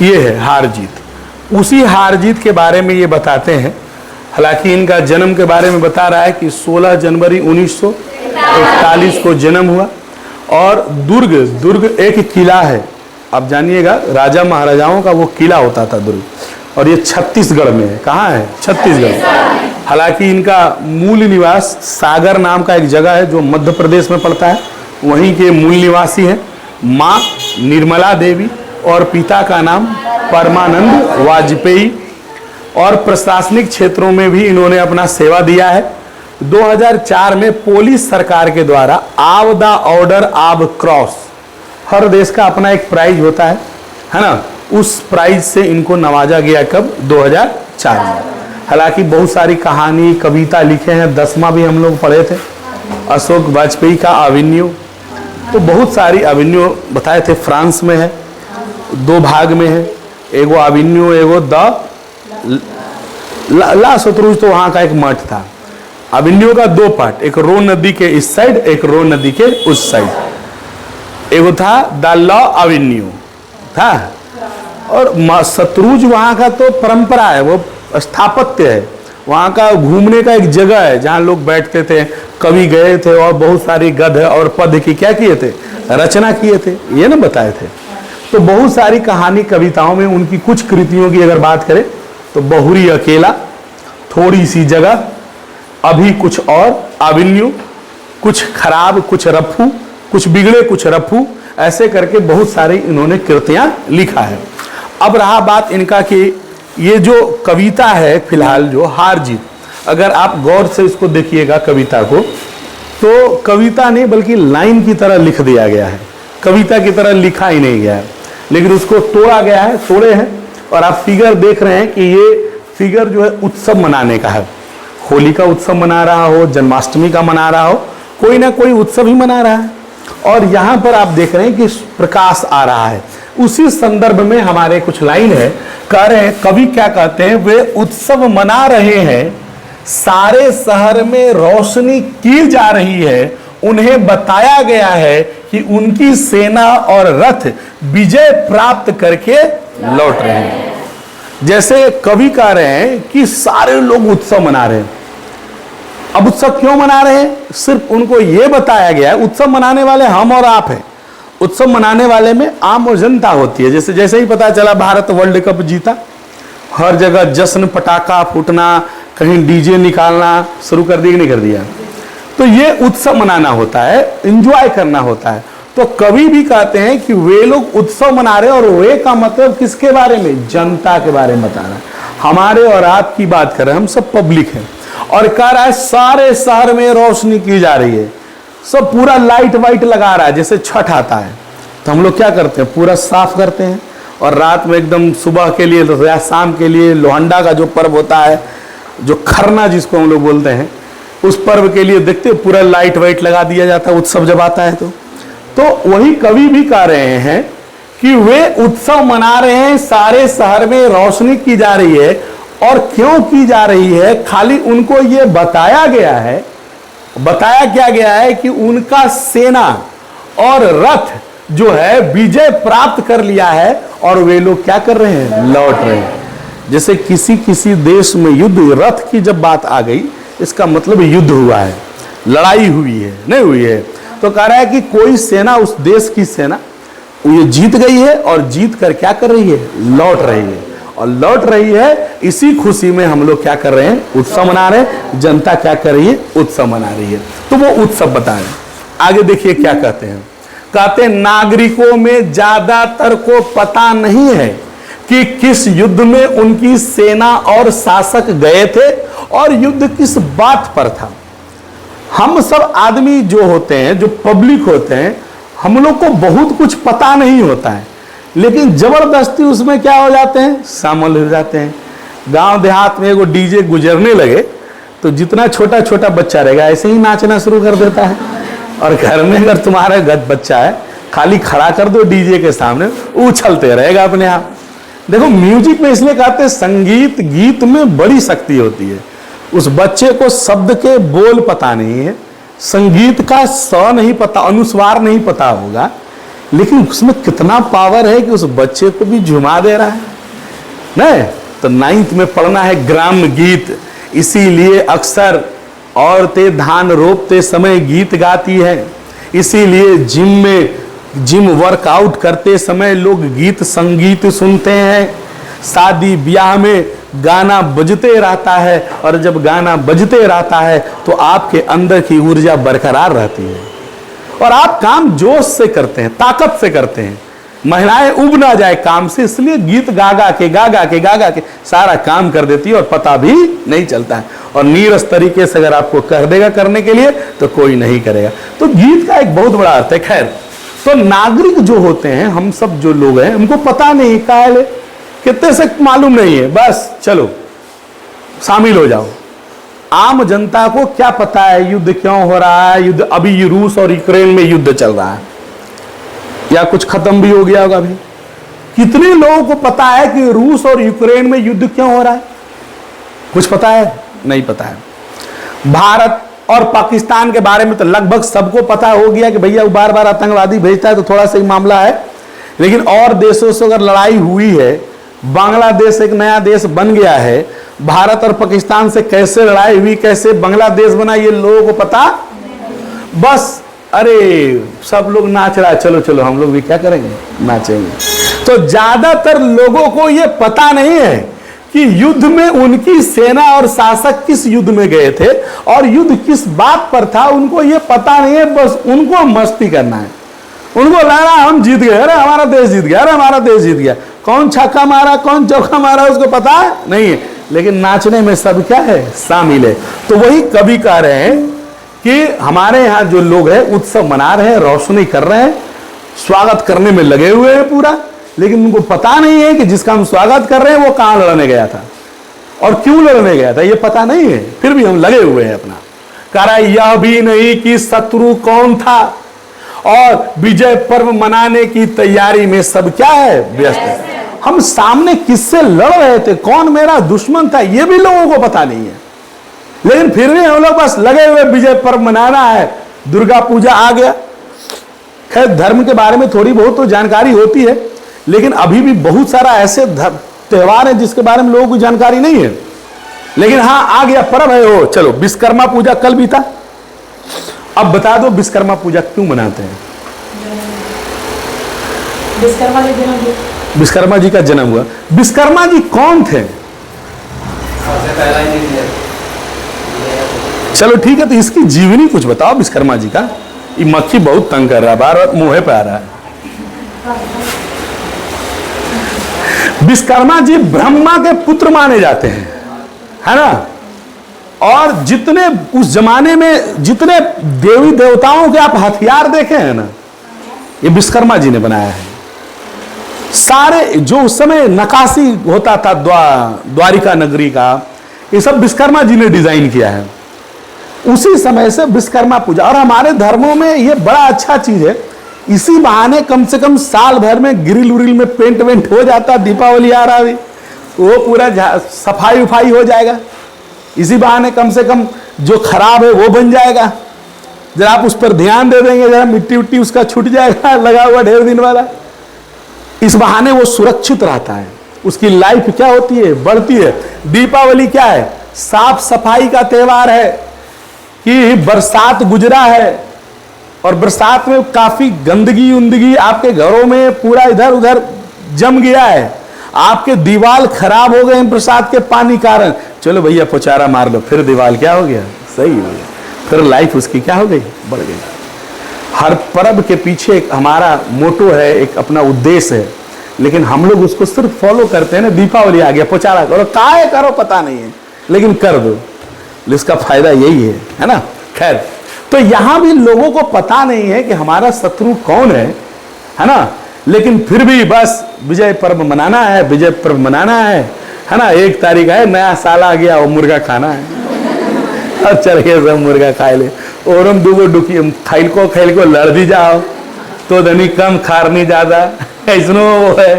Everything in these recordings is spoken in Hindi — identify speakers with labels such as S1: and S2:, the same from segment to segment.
S1: ये है हार जीत। उसी हार जीत के बारे में ये बताते हैं। हालांकि इनका जन्म के बारे में बता रहा है कि 16 जनवरी 1941 को जन्म हुआ। और दुर्ग एक किला है, आप जानिएगा राजा महाराजाओं का वो किला होता था दुर्ग, और ये छत्तीसगढ़ में है। कहाँ है? छत्तीसगढ़। हालांकि इनका मूल निवास सागर नाम का एक जगह है जो मध्य प्रदेश में पड़ता है, वहीं के मूल निवासी हैं। माँ निर्मला देवी और पिता का नाम परमानंद वाजपेयी। और प्रशासनिक क्षेत्रों में भी इन्होंने अपना सेवा दिया है। 2004 में पुलिस सरकार के द्वारा of the order of cross, हर देश का अपना एक प्राइज होता है ना, उस प्राइज से इनको नवाजा गया। कब? 2004 में। हालांकि बहुत सारी कहानी कविता लिखे हैं, 10वां भी हम लोग पढ़े थे, अशोक वाजपेयी का अवेन्यू। तो बहुत सारी अवेन्यू बताए थे। फ्रांस में है, 2 भाग में है, एगो अवेन्यू एगो द ला शत्रुज, तो वहाँ का एक मठ था। अवेन्यू का 2 पार्ट, एक रो नदी के इस साइड, एक रो नदी के उस साइड। एगो था द लॉ अवेन्यू था, और शत्रुज वहाँ का तो परंपरा है, वो स्थापत्य है, वहाँ का घूमने का एक जगह है जहाँ लोग बैठते थे। कवि गए थे और बहुत सारी गद्य और पद्य की क्या किए थे? रचना किए थे, ये ना बताए थे। तो बहुत सारी कहानी कविताओं में उनकी कुछ कृतियों की अगर बात करें तो बहुरी अकेला, थोड़ी सी जगह, अभी कुछ और, अवेन्यू, कुछ खराब कुछ रफू, कुछ बिगड़े कुछ रफू, ऐसे करके बहुत सारी इन्होंने कृतियां लिखा है। अब रहा बात इनका कि ये जो कविता है फिलहाल जो हार जीत, अगर आप गौर से इसको देखिएगा कविता को, तो कविता नहीं बल्कि लाइन की तरह लिख दिया गया है, कविता की तरह लिखा ही नहीं गया है, लेकिन उसको तोड़ा गया है, तोड़े हैं। और आप फिगर देख रहे हैं कि ये फिगर जो है उत्सव मनाने का है। होली का उत्सव मना रहा हो, जन्माष्टमी का मना रहा हो, कोई ना कोई उत्सव ही मना रहा है। और यहाँ पर आप देख रहे हैं कि प्रकाश आ रहा है। उसी संदर्भ में हमारे कुछ लाइन है, कह रहे हैं, कवि क्या कहते हैं, वे उत्सव मना रहे हैं, सारे शहर में रोशनी की जा रही है, उन्हें बताया गया है कि उनकी सेना और रथ विजय प्राप्त करके लौट रहे हैं। जैसे कवि कह रहे हैं कि सारे लोग उत्सव मना रहे हैं। अब उत्सव क्यों मना रहे हैं? सिर्फ उनको यह बताया गया है, उत्सव मनाने वाले हम और आप हैं। उत्सव मनाने वाले में आम और जनता होती है। जैसे ही पता चला भारत वर्ल्ड कप जीता, हर जगह जश्न, पटाखा फूटना, कहीं डीजे निकालना शुरू कर दिया कि नहीं कर दिया? तो ये उत्सव मनाना होता है, एंजॉय करना होता है। तो कवि भी कहते हैं कि वे लोग उत्सव मना रहे, और वे का मतलब किसके बारे में? जनता के बारे में बता रहा है। हमारे और आपकी बात कर रहे हैं, हम सब पब्लिक हैं। और कह रहा है सारे शहर में रोशनी की जा रही है, सब पूरा लाइट वाइट लगा रहा है। जैसे छठ आता है तो हम लोग क्या करते हैं, पूरा साफ करते हैं, और रात में एकदम सुबह के लिए या शाम के लिए लोहंडा का जो पर्व होता है, जो खरना जिसको हम लोग बोलते हैं, उस पर्व के लिए देखते हैं पूरा लाइट वाइट लगा दिया जाता है उत्सव जब आता है। तो वही कवि भी कह रहे हैं कि वे उत्सव मना रहे हैं, सारे शहर में रोशनी की जा रही है। और क्यों की जा रही है? खाली उनको ये बताया गया है, बताया क्या गया है कि उनका सेना और रथ जो है विजय प्राप्त कर लिया है, और वे लोग क्या कर रहे हैं? लौट रहे हैं। जैसे किसी देश में युद्ध, रथ की जब बात आ गई, इसका मतलब युद्ध हुआ है, लड़ाई हुई है, नहीं हुई है। तो कह रहा है कि कोई सेना, उस देश की सेना ये जीत गई है, और जीत कर क्या कर रही है? लौट रही है। और लौट रही है, इसी खुशी में हम लोग क्या कर रहे हैं? उत्सव मना रहे हैं। जनता क्या कर रही है? उत्सव मना रही है। तो वो उत्सव बता रहे हैं। आगे देखिए क्या कहते हैं। कहते हैं नागरिकों में ज्यादातर को पता नहीं है कि किस युद्ध में उनकी सेना और शासक गए थे और युद्ध किस बात पर था। हम सब आदमी जो होते हैं, जो पब्लिक होते हैं, हम लोग को बहुत कुछ पता नहीं होता है, लेकिन जबरदस्ती उसमें क्या हो जाते हैं? शामिल हो जाते हैं। गांव देहात में एगो डीजे गुजरने लगे तो जितना छोटा छोटा बच्चा रहेगा ऐसे ही नाचना शुरू कर देता है। और घर में अगर तुम्हारा बच्चा है, खाली खड़ा कर दो डीजे के सामने, उछलते रहेगा अपने आप। देखो म्यूजिक में इसलिए कहते हैं संगीत गीत में बड़ी शक्ति होती है। उस बच्चे को शब्द के बोल पता नहीं है, संगीत का स नहीं पता, अनुस्वार नहीं पता होगा, लेकिन उसमें कितना पावर है कि उस बच्चे को भी झुमा दे रहा है। नहीं तो 9th में पढ़ना है ग्राम गीत, इसीलिए अक्सर औरतें धान रोपते समय गीत गाती है, इसीलिए जिम वर्कआउट करते समय लोग गीत संगीत सुनते हैं, शादी ब्याह में गाना बजते रहता है, और जब गाना बजते रहता है तो आपके अंदर की ऊर्जा बरकरार रहती है और आप काम जोश से करते हैं, ताकत से करते हैं। महिलाएं उब ना जाए काम से, इसलिए गीत गा गा के सारा काम कर देती है और पता भी नहीं चलता है। और नीरस तरीके से अगर आपको कह देगा करने के लिए तो कोई नहीं करेगा। तो गीत का एक बहुत बड़ा अर्थ है। खैर, तो नागरिक जो होते हैं, हम सब जो लोग हैं, हमको पता नहीं काहे कितने से मालूम नहीं है, बस चलो शामिल हो जाओ। आम जनता को क्या पता है युद्ध क्यों हो रहा है? युद्ध अभी रूस और यूक्रेन में युद्ध चल रहा है, या कुछ खत्म भी हो गया होगा अभी। कितने लोगों को पता है कि रूस और यूक्रेन में युद्ध क्यों हो रहा है? कुछ पता है? नहीं पता है। भारत और पाकिस्तान के बारे में तो लगभग सबको पता हो गया कि भैया बार बार आतंकवादी भेजता है, तो थोड़ा सा ही मामला है। लेकिन और देशों से अगर लड़ाई हुई है, बांग्लादेश एक नया देश बन गया है, भारत और पाकिस्तान से कैसे लड़ाई हुई, कैसे बांग्लादेश बना, ये लोगों को पता बस। अरे सब लोग नाच रहा है, चलो चलो हम लोग भी क्या करेंगे, नाचेंगे। तो ज्यादातर लोगों को ये पता नहीं है कि युद्ध में उनकी सेना और शासक किस युद्ध में गए थे और युद्ध किस बात पर था, उनको ये पता नहीं है। बस उनको मस्ती करना है, उनको लग रहा हम जीत गए, अरे हमारा देश जीत गया, अरे हमारा देश जीत गया। कौन छक्का मारा, कौन चौका मारा, उसको पता नहीं है, लेकिन नाचने में सब क्या है, शामिल है। तो वही कवि कह रहे हैं कि हमारे यहाँ जो लोग हैं उत्सव मना रहे हैं, रोशनी कर रहे हैं, स्वागत करने में लगे हुए हैं पूरा, लेकिन उनको पता नहीं है कि जिसका हम स्वागत कर रहे हैं वो कहाँ लड़ने गया था और क्यों लड़ने गया था, ये पता नहीं है। फिर भी हम लगे हुए हैं अपना। कह रहा है यह भी नहीं कि शत्रु कौन था, और विजय पर्व मनाने की तैयारी में सब क्या है, व्यस्त है। हम सामने किससे लड़ रहे थे, कौन मेरा दुश्मन था, ये भी लोगों को पता नहीं है। लेकिन फिर भी हम लोग बस लगे हुए विजय पर्व मनाना है। दुर्गा पूजा आ गया। खैर धर्म के बारे में थोड़ी बहुत तो जानकारी होती है, लेकिन अभी भी बहुत सारा ऐसे त्योहार है जिसके बारे में लोगों को जानकारी नहीं है। लेकिन हाँ, आ गया पर्व है वो। चलो, विश्वकर्मा पूजा कल बीता। अब बता दो विश्वकर्मा पूजा क्यों मनाते हैं? विश्वकर्मा जी का जन्म हुआ। विश्वकर्मा जी कौन थे? चलो ठीक है, तो इसकी जीवनी कुछ बताओ विश्वकर्मा जी का। ये मक्खी बहुत तंग कर रहा है, बार बार मुंह पे आ रहा है। विश्वकर्मा जी ब्रह्मा के पुत्र माने जाते हैं, है ना। और जितने उस जमाने में जितने देवी देवताओं के आप हथियार देखे हैं ना, ये विश्वकर्मा जी ने बनाया है। सारे जो उस समय नकाशी होता था द्वारिका नगरी का, ये सब विश्वकर्मा जी ने डिजाइन किया है। उसी समय से विश्वकर्मा पूजा, और हमारे धर्मों में ये बड़ा अच्छा चीज है। इसी बहाने कम से कम साल भर में ग्रिल उरिल में पेंट वेंट हो जाता। दीपावली आ रहा है, वो पूरा सफाई उफाई हो जाएगा। इसी बहाने कम से कम जो खराब है वो बन जाएगा। जरा आप उस पर ध्यान दे देंगे, जरा मिट्टी उट्टी उसका छूट जाएगा, लगा हुआ ढेर दिन वाला। इस बहाने वो सुरक्षित रहता है, उसकी लाइफ क्या होती है, बढ़ती है। दीपावली क्या है, साफ सफाई का त्योहार है कि बरसात गुजरा है और बरसात में काफी गंदगी उंदगी आपके घरों में पूरा इधर उधर जम गया है, आपके दीवार खराब हो गए बरसात के पानी कारण। चलो भैया पोचारा मार लो, फिर दीवार क्या हो गया, सही हो गया, फिर लाइफ उसकी क्या हो गई, बढ़ गई। हर पर्व के पीछे एक हमारा मोटो है, एक अपना उद्देश्य है, लेकिन हम लोग उसको सिर्फ फॉलो करते हैं ना। दीपावली आ गया, पोचारा करो, काहे करो पता नहीं है, लेकिन कर दो, इसका फायदा यही है ना। खैर, तो यहां भी लोगों को पता नहीं है कि हमारा शत्रु कौन है ना। लेकिन फिर भी बस विजय पर्व मनाना है, विजय पर्व मनाना है ना। 1 तारीख है, नया साल आ गया, वो मुर्गा खाना है, और चल के सब मुर्गा खाए ले। और हम दूगो डुकी खाइल को लड़ दी जाओ तो धनी कम खारनी ज्यादा, ऐसनो वो है।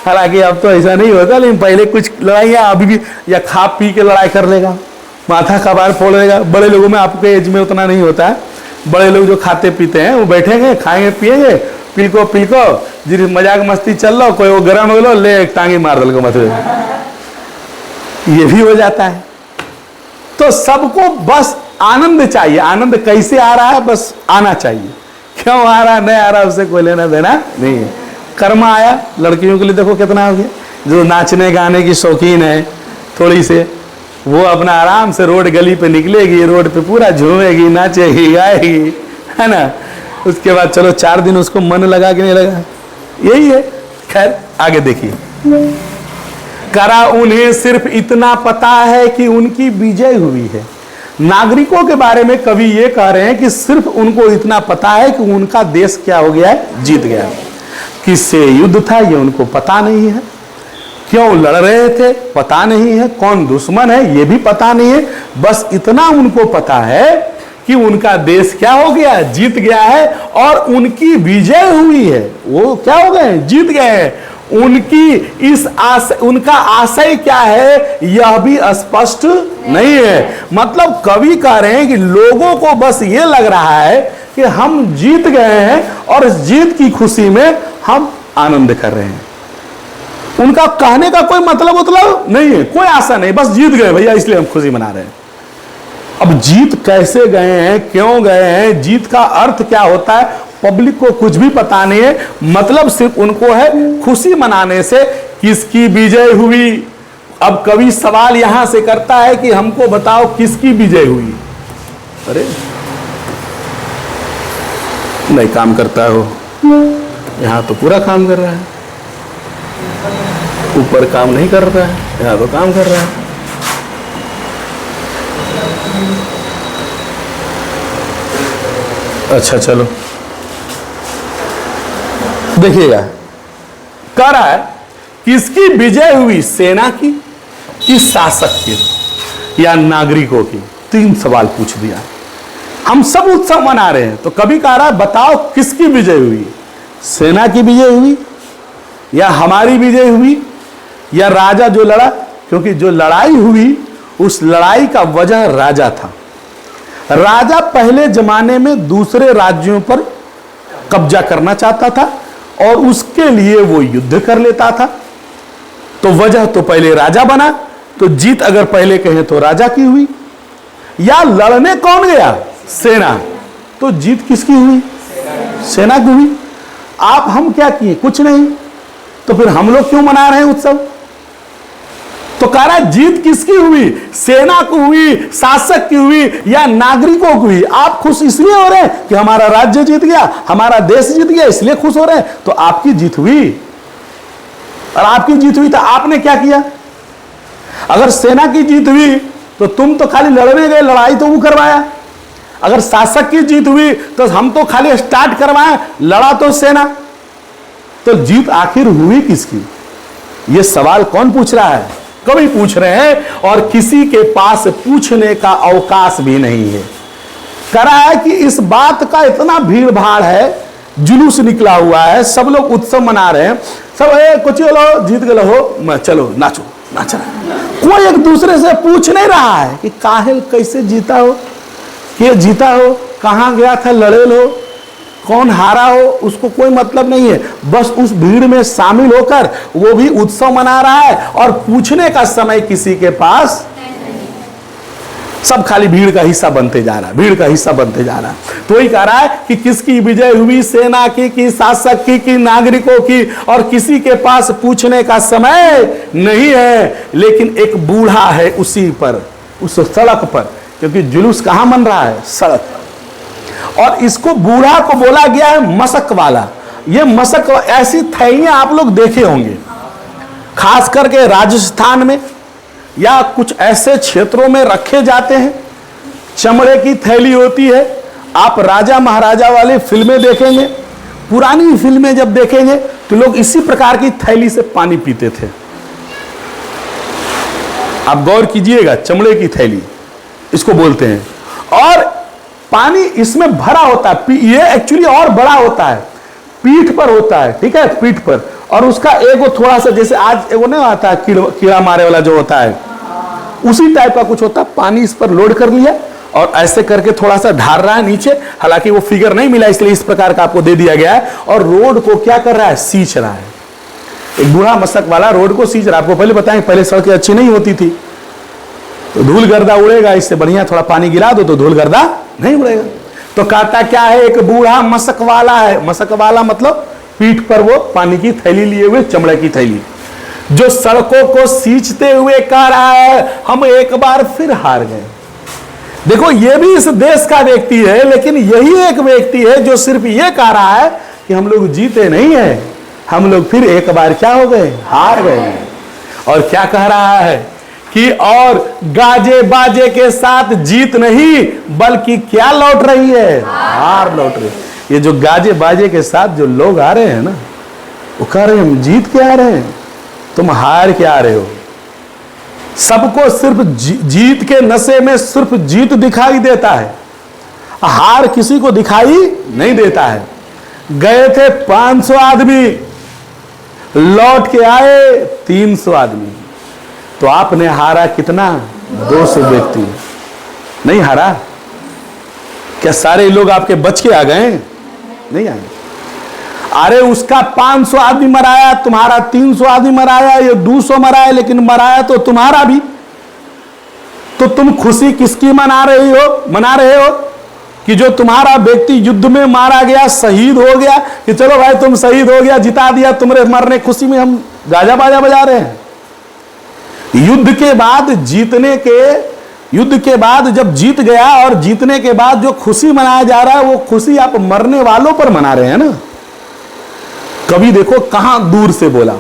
S1: हालांकि अब तो ऐसा नहीं होता, लेकिन पहले कुछ लड़ाइयाँ अभी भी, या खा पी के लड़ाई कर लेगा, माथा कबार फोड़ देगा। बड़े लोगों में, आपके एज में उतना नहीं होता है, बड़े लोग जो खाते पीते हैं वो बैठेंगे, खाएंगे पिएंगे, पिलको पिलको जी मजाक मस्ती चल लो, कोई वो गर्म हो लो, ले एक टांगी मार दल को मत, ये भी हो जाता है। तो सबको बस आनंद चाहिए, आनंद कैसे आ रहा है बस आना चाहिए, क्यों आ रहा नहीं आ रहा उससे कोई लेना देना नहीं है। कर्म आया, लड़कियों के लिए देखो कितना हो गया, जो नाचने गाने की शौकीन है थोड़ी से, वो अपना आराम से रोड गली पे निकलेगी, रोड पे पूरा झूमेगी, नाचेगी, गाएगी, है ना। उसके बाद चलो 4 दिन उसको मन लगा कि नहीं लगा, यही है। खैर आगे देखिए, करा उन्हें सिर्फ इतना पता है कि उनकी विजय हुई है। नागरिकों के बारे में कवि ये कह रहे हैं कि सिर्फ उनको इतना पता है कि उनका देश क्या हो गया है, जीत गया। किससे युद्ध था ये उनको पता नहीं है, क्यों लड़ रहे थे पता नहीं है, कौन दुश्मन है ये भी पता नहीं है, बस इतना उनको पता है कि उनका देश क्या हो गया, जीत गया है और उनकी विजय हुई है। वो क्या हो गए, जीत गए हैं। उनकी इस उनका आशय क्या है यह भी स्पष्ट नहीं है। मतलब कवि कह रहे हैं कि लोगों को बस ये लग रहा है कि हम जीत गए हैं और इस जीत की खुशी में हम आनंद कर रहे हैं। उनका कहने का कोई मतलब नहीं है, कोई आशा नहीं, बस जीत गए भैया इसलिए हम खुशी मना रहे हैं। अब जीत कैसे गए हैं, क्यों गए हैं, जीत का अर्थ क्या होता है, पब्लिक को कुछ भी पता नहीं है। मतलब सिर्फ उनको है खुशी मनाने से किसकी विजय हुई। अब कवि सवाल यहां से करता है कि हमको बताओ किसकी विजय हुई। अरे नहीं काम करता हो, यहां तो पूरा काम कर रहा है, ऊपर काम नहीं कर रहा है, यहां तो काम कर रहा है। अच्छा चलो देखिएगा, कह रहा है किसकी विजय हुई, सेना की कि शासक की या नागरिकों की। 3 सवाल पूछ दिया। हम सब उत्सव मना रहे हैं तो कभी कह रहा है बताओ किसकी विजय हुई, सेना की विजय हुई या हमारी विजय हुई या राजा जो लड़ा। क्योंकि जो लड़ाई हुई उस लड़ाई का वजह राजा था। राजा पहले जमाने में दूसरे राज्यों पर कब्जा करना चाहता था और उसके लिए वो युद्ध कर लेता था। तो वजह तो पहले राजा बना, तो जीत अगर पहले कहें तो राजा की हुई। या लड़ने कौन गया, सेना, तो जीत किसकी हुई, सेना की हुई। आप हम क्या किए, कुछ नहीं, तो फिर हम लोग क्यों मना रहे हैं उत्सव। तो कह रहा है जीत किसकी हुई, सेना की हुई, शासक की हुई या नागरिकों की हुई। आप खुश इसलिए हो रहे हैं कि हमारा राज्य जीत गया, हमारा देश जीत गया, इसलिए खुश हो रहे हैं। तो आपकी जीत हुई, और आपकी जीत हुई तो आपने क्या किया। अगर सेना की जीत हुई तो तुम तो खाली लड़ने गए, लड़ाई तो वो करवाया। अगर शासक की जीत हुई तो हम तो खाली स्टार्ट करवाए, लड़ा तो सेना। तो जीत आखिर हुई किसकी, ये सवाल कौन पूछ रहा है, कवि पूछ रहे हैं। और किसी के पास पूछने का अवकाश भी नहीं है। कह रहा है कि इस बात का इतना भीड़ भाड़ है, जुलूस निकला हुआ है, सब लोग उत्सव मना रहे हैं, सब कुछ लो जीत गए हो, चलो नाचो नाचा। कोई एक दूसरे से पूछ नहीं रहा है कि काहे कैसे जीता हो, के जीता हो, कहां गया था लड़ेल हो, कौन हारा हो, उसको कोई मतलब नहीं है। बस उस भीड़ में शामिल होकर वो भी उत्सव मना रहा है और पूछने का समय किसी के पास, सब खाली भीड़ का हिस्सा बनते जा रहा है, भीड़ का हिस्सा बनते जा रहा है। तो वही कह रहा है कि किसकी विजय हुई, सेना की कि शासक की नागरिकों की, और किसी के पास पूछने का समय नहीं है। लेकिन एक बूढ़ा है उसी पर, उस सड़क पर, क्योंकि जुलूस कहां मन रहा है, सड़क। और इसको बूढ़ा को बोला गया है मशक वाला। ये मशक ऐसी थैलियां आप लोग देखे होंगे, खास करके राजस्थान में या कुछ ऐसे क्षेत्रों में रखे जाते हैं। चमड़े की थैली होती है। आप राजा महाराजा वाली फिल्में देखेंगे, पुरानी फिल्में जब देखेंगे तो लोग इसी प्रकार की थैली से पानी पीते थे। आप गौर कीजिएगा, चमड़े की थैली इसको बोलते हैं। और पानी इसमें भरा होता है, ये एक्चुअली और बड़ा होता है, पीठ पर होता है, ठीक है, पीठ पर। और उसका एगो थोड़ा सा, जैसे आज एगो नहीं आता है कीड़ा मारे वाला जो होता है, उसी टाइप का कुछ होता है। पानी इस पर लोड कर लिया और ऐसे करके थोड़ा सा ढाल रहा है नीचे, हालांकि वो फिगर नहीं मिला इसलिए इस प्रकार का आपको दे दिया गया है। और रोड को क्या कर रहा है, सींच रहा है। एक बूढ़ा मशक वाला रोड को सींच रहा है। आपको पहले बताएं, पहले सड़कें अच्छी नहीं होती थी, तो धूल गर्दा उड़ेगा, इससे बढ़िया थोड़ा पानी गिरा दो तो धूल गर्दा नहीं उड़ेगा। तो कहता क्या है, एक बूढ़ा मशक वाला है। मशक वाला मतलब पीठ पर वो पानी की थैली लिए हुए, चमड़े की थैली, जो सड़कों को सींचते हुए कह रहा है हम एक बार फिर हार गए। देखो ये भी इस देश का व्यक्ति है, लेकिन यही एक व्यक्ति है जो सिर्फ ये कह रहा है कि हम लोग जीते नहीं है, हम लोग फिर एक बार क्या हो गए, हार गए। और क्या कह रहा है कि और गाजे बाजे के साथ जीत नहीं बल्कि क्या लौट रही है, हार लौट रही है। ये जो गाजे बाजे के साथ जो लोग आ रहे हैं ना, वो कह रहे हैं हम जीत के आ रहे हैं, तुम हार के आ रहे हो। सबको सिर्फ जीत के नशे में सिर्फ जीत दिखाई देता है, हार किसी को दिखाई नहीं देता है। गए थे 500 आदमी, लौट के आए 300 आदमी, तो आपने हारा कितना, 200 व्यक्ति नहीं हारा। क्या सारे लोग आपके बच के आ गए, नहीं आए। अरे उसका 500 आदमी मराया, तुम्हारा 300 आदमी मराया, ये 200 मराया, लेकिन मराया तो तुम्हारा भी। तो तुम खुशी किसकी मना रहे हो कि जो तुम्हारा व्यक्ति युद्ध में मारा गया, शहीद हो गया, कि चलो भाई तुम शहीद हो गया, जिता दिया, तुम्हारे मरने खुशी में हम गाजा बाजा बजा रहे हैं। युद्ध के बाद जब जीत गया और जीतने के बाद जो खुशी मनाया जा रहा है, वो खुशी आप मरने वालों पर मना रहे हैं ना। कभी देखो कहां दूर से बोला,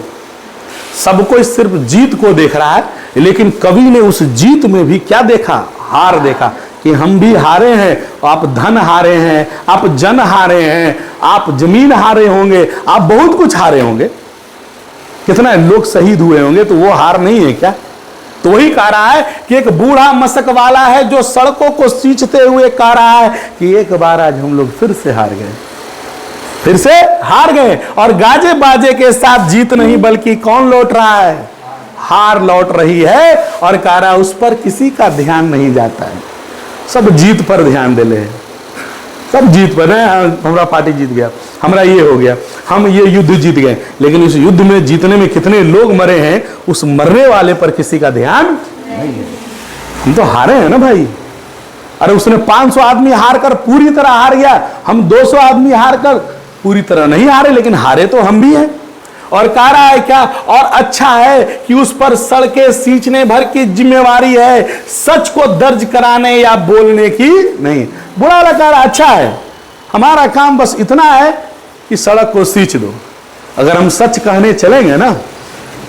S1: सब कोई सिर्फ जीत को देख रहा है, लेकिन कवि ने उस जीत में भी क्या देखा, हार देखा, कि हम भी हारे हैं। आप धन हारे हैं, आप जन हारे हैं, आप जमीन हारे होंगे, आप बहुत कुछ हारे होंगे, कितना लोग शहीद हुए होंगे, तो वो हार नहीं है क्या। तो वही कह रहा है कि एक बूढ़ा मशक वाला है जो सड़कों को सींचते हुए कह रहा है कि एक बार आज हम लोग फिर से हार गए, फिर से हार गए। और गाजे बाजे के साथ जीत नहीं बल्कि कौन लौट रहा है, हार लौट रही है। और कह रहा उस पर किसी का ध्यान नहीं जाता है, सब जीत पर ध्यान दे ले, सब जीत पर है। हमारा पार्टी जीत गया, हमारा ये हो गया, हम ये युद्ध जीत गए, लेकिन इस युद्ध में जीतने में कितने लोग मरे हैं, उस मरने वाले पर किसी का ध्यान नहीं है। हम तो हारे हैं ना भाई। अरे उसने 500 आदमी हार कर पूरी तरह हार गया, हम 200 आदमी हार कर पूरी तरह नहीं हारे, लेकिन हारे तो हम भी हैं। और कह रहा है क्या, और अच्छा है कि उस पर सड़कें सींचने भर की जिम्मेवारी है, सच को दर्ज कराने या बोलने की नहीं। बुरा वाला कह रहा अच्छा है, हमारा काम बस इतना है कि सड़क को सींच दो। अगर हम सच कहने चलेंगे ना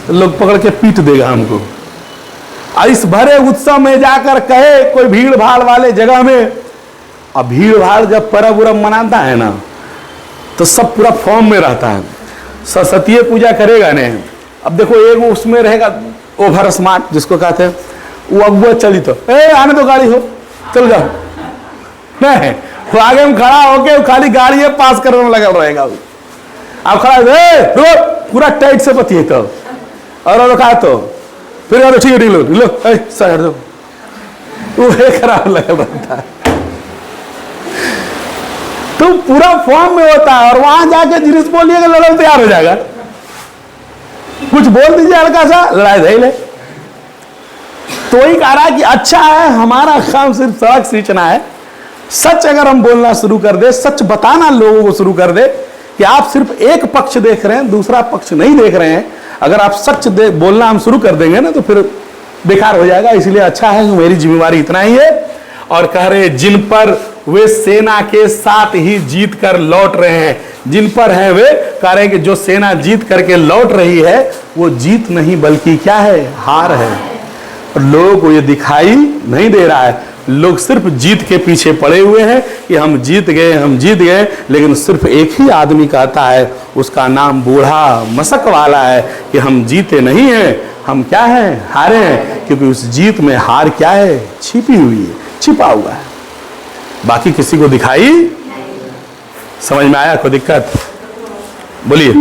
S1: तो लोग पकड़ के पीट देगा हमको। और इस भरे उत्सव में जाकर कहे कोई भीड़ भाड़ वाले जगह में, अब भीड़ भाड़ जब परब उरब मनाता है ना तो सब पूरा फॉर्म में रहता है, सरस्वती पूजा करेगा ने। अब देखो एक उसमें रहेगा ओवर स्मार्ट जिसको कहते हैं, वो अगुआ चली तो आने दो गाड़ी हो, चल जाओ, नहीं वो आगे में खड़ा होके खाली गाड़ी पास करने में लगा रहेगा। आप खड़ा पूरा टाइट से पति है तो, और कहा तो फिर ठीक है लो सर दो, वो खराब लगा रहता है। तो पूरा फॉर्म में होता है, और वहां जाके जिनिस बोलिएगा लड़ाई तैयार हो जाएगा, कुछ बोल दीजिए हल्का सा लड़ाई धैल है। तो वही कह रहा है कि अच्छा है हमारा काम सिर्फ सड़क सींचना है। सच अगर हम बोलना शुरू कर दे, सच बताना लोगों को शुरू कर दे कि आप सिर्फ एक पक्ष देख रहे हैं, दूसरा पक्ष नहीं देख रहे हैं, अगर आप सच बोलना हम शुरू कर देंगे ना तो फिर बेकार हो जाएगा। इसलिए अच्छा है कि मेरी जिम्मेवारी इतना ही है। और कह रहे जिन पर वे सेना के साथ ही जीत कर लौट रहे हैं, जिन पर है वे कह रहे हैं कि जो सेना जीत करके लौट रही है वो जीत नहीं बल्कि क्या है, हार है। और लोगों को ये दिखाई नहीं दे रहा है, लोग सिर्फ जीत के पीछे पड़े हुए हैं कि हम जीत गए, हम जीत गए। लेकिन सिर्फ एक ही आदमी कहता है, उसका नाम बूढ़ा मशक वाला है, कि हम जीते नहीं हैं, हम क्या हैं, हारे हैं। क्योंकि उस जीत में हार क्या है, छिपी हुई है, छिपा हुआ है, बाकी किसी को दिखाई। समझ में आया? कोई दिक्कत? बोलिए।